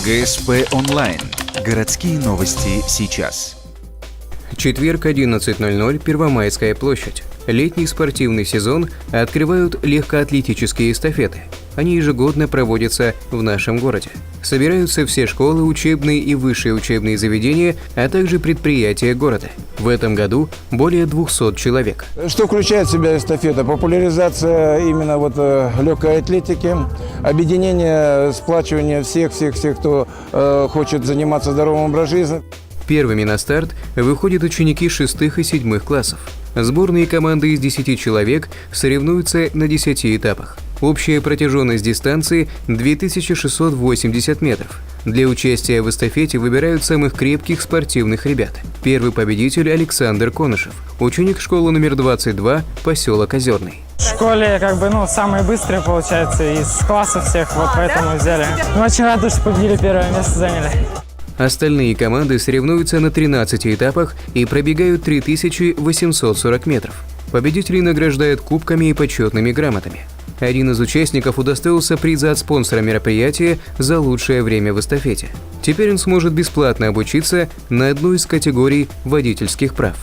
ГСП онлайн. Городские новости сейчас. Четверг, 11:00, Первомайская площадь. Летний спортивный сезон открывают легкоатлетические эстафеты. Они ежегодно проводятся в нашем городе. Собираются все школы, учебные и высшие учебные заведения, а также предприятия города. В этом году более 200 человек. Что включает в себя эстафета? Популяризация именно легкой атлетики, объединение, сплачивание всех, кто хочет заниматься здоровым образом жизни. Первыми на старт выходят ученики 6 и 7 классов. Сборные команды из 10 человек соревнуются на 10 этапах. Общая протяженность дистанции – 2680 метров. Для участия в эстафете выбирают самых крепких спортивных ребят. Первый победитель – Александр Конышев, ученик школы номер 22, поселок Озерный. В школе самые быстрые, получается, из классов всех, поэтому взяли. Очень рады, что победили, первое место заняли. Остальные команды соревнуются на 13 этапах и пробегают 3840 метров. Победителей награждают кубками и почетными грамотами. Один из участников удостоился приза от спонсора мероприятия за лучшее время в эстафете. Теперь он сможет бесплатно обучиться на одну из категорий водительских прав.